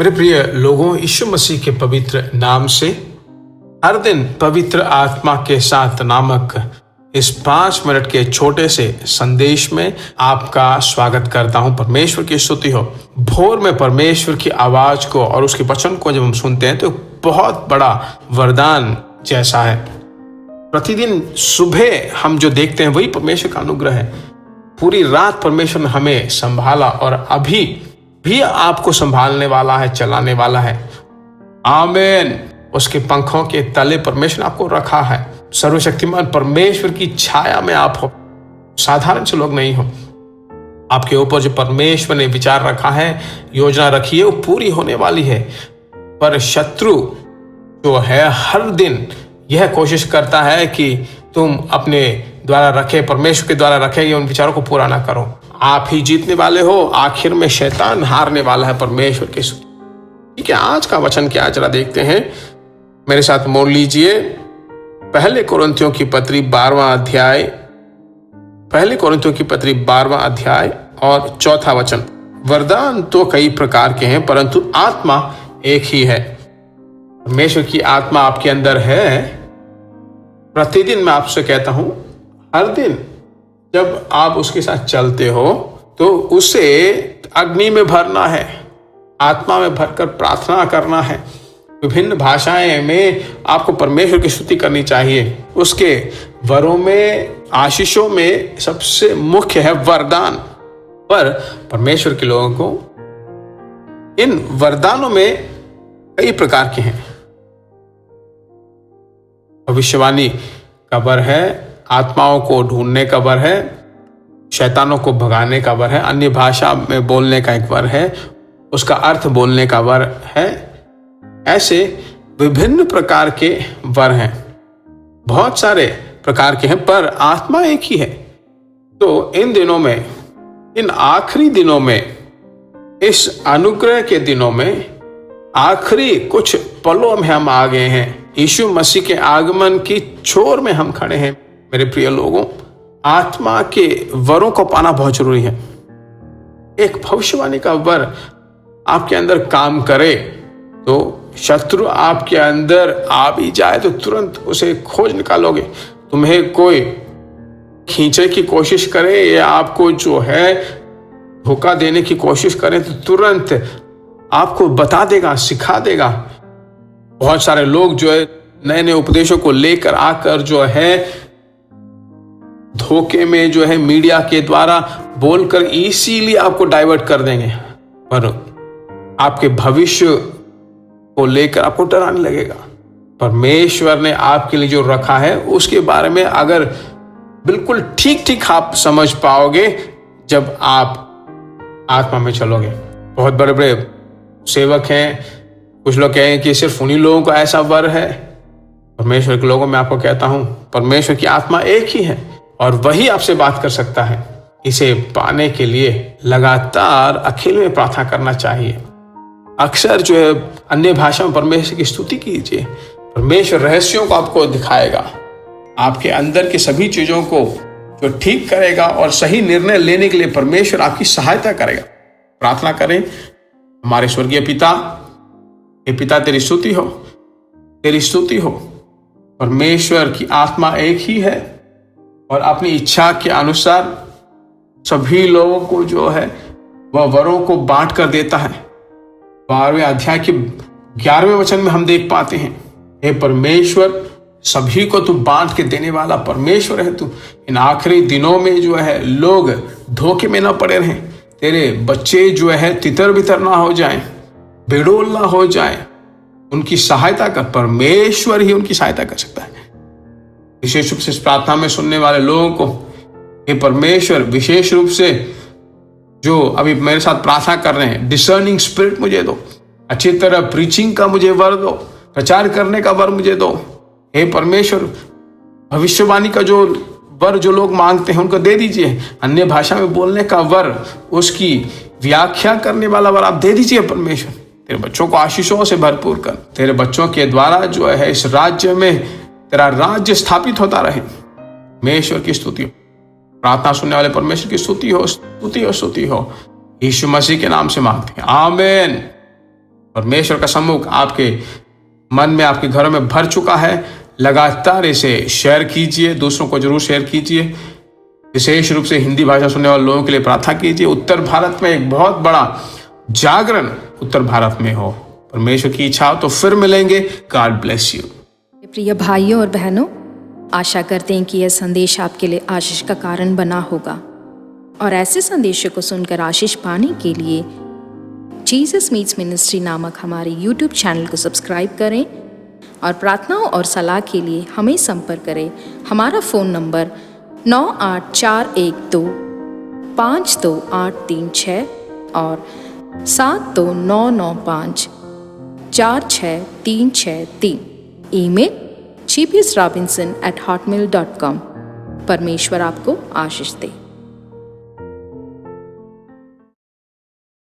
मेरे प्रिय लोगों, यीशु मसीह के पवित्र नाम से हर दिन पवित्र आत्मा के साथ नामक इस 5 मिनट के छोटे से संदेश में आपका स्वागत करता हूं। परमेश्वर की स्तुति हो। भोर में परमेश्वर की आवाज को और उसके वचन को जब हम सुनते हैं तो बहुत बड़ा वरदान जैसा है। प्रतिदिन सुबह हम जो देखते हैं वही परमेश्वर का अनुग्रह है। पूरी रात परमेश्वर ने हमें संभाला और अभी भी आपको संभालने वाला है, चलाने वाला है। आमीन। उसके पंखों के तले परमेश्वर ने आपको रखा है। सर्वशक्तिमान परमेश्वर की छाया में आप हो, साधारण से लोग नहीं हो। आपके ऊपर जो परमेश्वर ने विचार रखा है, योजना रखी है, वो पूरी होने वाली है। पर शत्रु जो है हर दिन यह कोशिश करता है कि तुम अपने द्वारा रखे, परमेश्वर के द्वारा रखे गए उन विचारों को पूरा ना करो। आप ही जीतने वाले हो, आखिर में शैतान हारने वाला है परमेश्वर के। ठीक है, आज का वचन क्या जरा देखते हैं। मेरे साथ मोड़ लीजिए पहले कोरिन्थियों की पत्री 12वां अध्याय, पहले कोरिन्थियों की पत्री 12वां अध्याय और 4था वचन। वरदान तो कई प्रकार के हैं परंतु आत्मा एक ही है। परमेश्वर की आत्मा आपके अंदर है। प्रतिदिन मैं आपसे कहता हूं, हर दिन जब आप उसके साथ चलते हो तो उसे अग्नि में भरना है, आत्मा में भरकर प्रार्थना करना है। विभिन्न भाषाएं में आपको परमेश्वर की स्तुति करनी चाहिए। उसके वरों में, आशीषों में सबसे मुख्य है वरदान। पर परमेश्वर के लोगों को इन वरदानों में कई प्रकार के हैं। भविष्यवाणी का वर है, आत्माओं को ढूंढने का वर है, शैतानों को भगाने का वर है, अन्य भाषा में बोलने का एक वर है, उसका अर्थ बोलने का वर है। ऐसे विभिन्न प्रकार के वर हैं, बहुत सारे प्रकार के हैं, पर आत्मा एक ही है। तो इन दिनों में, इन आखिरी दिनों में, इस अनुग्रह के दिनों में, आखिरी कुछ पलों में हम आ गए हैं। यीशु मसीह के आगमन की छोर में हम खड़े हैं। मेरे प्रिय लोगों, आत्मा के वरों को पाना बहुत जरूरी है। एक भविष्यवाणी का वर आपके अंदर काम करे तो शत्रु आपके अंदर आ भी जाए तो तुरंत उसे खोज निकालोगे। तुम्हें कोई खींचे की कोशिश करे या आपको जो है धोखा देने की कोशिश करे तो तुरंत आपको बता देगा, सिखा देगा। बहुत सारे लोग जो है नए नए उपदेशों को लेकर आकर जो है धोखे में जो है मीडिया के द्वारा बोलकर इसीलिए आपको डाइवर्ट कर देंगे, पर आपके भविष्य को लेकर आपको डराने लगेगा। परमेश्वर ने आपके लिए जो रखा है उसके बारे में अगर बिल्कुल ठीक ठीक आप समझ पाओगे जब आप आत्मा में चलोगे। बहुत बड़े बड़े सेवक हैं, कुछ लोग कहें कि सिर्फ उन्हीं लोगों को ऐसा वर है। परमेश्वर के लोगों में आपको कहता हूं, परमेश्वर की आत्मा एक ही है और वही आपसे बात कर सकता है। इसे पाने के लिए लगातार अकेले में प्रार्थना करना चाहिए। अक्सर जो है अन्य भाषा में परमेश्वर की स्तुति कीजिए। परमेश्वर रहस्यों को आपको दिखाएगा, आपके अंदर की सभी चीजों को जो ठीक करेगा और सही निर्णय लेने के लिए परमेश्वर आपकी सहायता करेगा। प्रार्थना करें। हमारे स्वर्गीय पिता, हे पिता, तेरी स्तुति हो, तेरी स्तुति हो। परमेश्वर की आत्मा एक ही है और अपनी इच्छा के अनुसार सभी लोगों को जो है वह वरों को बांट कर देता है। 12वें अध्याय के 11वें वचन में हम देख पाते हैं, हे परमेश्वर, सभी को तू बांट के देने वाला परमेश्वर है तू। इन आखिरी दिनों में जो है लोग धोखे में ना पड़े रहें। तेरे बच्चे जो है तितर बितर ना हो जाएं, बेडोल ना हो जाएं। उनकी सहायता कर, परमेश्वर ही उनकी सहायता कर सकता है। विशेष रूप से इस प्रार्थना में सुनने वाले लोगों को हे परमेश्वर, विशेष रूप से जो अभी मेरे साथ प्रार्थना कर रहे हैं, डिसर्निंग स्पिरिट मुझे दो, अच्छी तरह प्रीचिंग का मुझे वर दो, प्रचार करने का वर मुझे दो। हे परमेश्वर, भविष्यवाणी का जो वर जो लोग मांगते हैं उनको दे दीजिए। अन्य भाषा में बोलने का वर, उसकी व्याख्या करने वाला वर आप दे दीजिए। परमेश्वर, तेरे बच्चों को आशीषों से भरपूर कर। तेरे बच्चों के द्वारा जो है इस राज्य में तेरा राज्य स्थापित होता रहे। परमेश्वर की स्तुति हो, प्रार्थना सुनने वाले परमेश्वर की स्तुति हो, स्तुति हो, स्तुति हो। यीशु मसीह के नाम से मांगते हैं, आमीन। परमेश्वर का सम्मुख आपके मन में, आपके घरों में भर चुका है। लगातार इसे शेयर कीजिए, दूसरों को जरूर शेयर कीजिए। विशेष रूप से हिंदी भाषा सुनने वाले लोगों के लिए प्रार्थना कीजिए। उत्तर भारत में एक बहुत बड़ा जागरण उत्तर भारत में हो। परमेश्वर की इच्छा हो तो फिर मिलेंगे। God bless you. प्रिय भाइयों और बहनों, आशा करते हैं कि यह संदेश आपके लिए आशीष का कारण बना होगा, और ऐसे संदेशों को सुनकर आशीष पाने के लिए जीसस मीट्स मिनिस्ट्री नामक हमारे YouTube चैनल को सब्सक्राइब करें, और प्रार्थनाओं और सलाह के लिए हमें संपर्क करें। हमारा फ़ोन नंबर 9841252836 और 7299546363। Email gbsrobinson@hotmail.com। परमेश्वर आपको आशीष दे।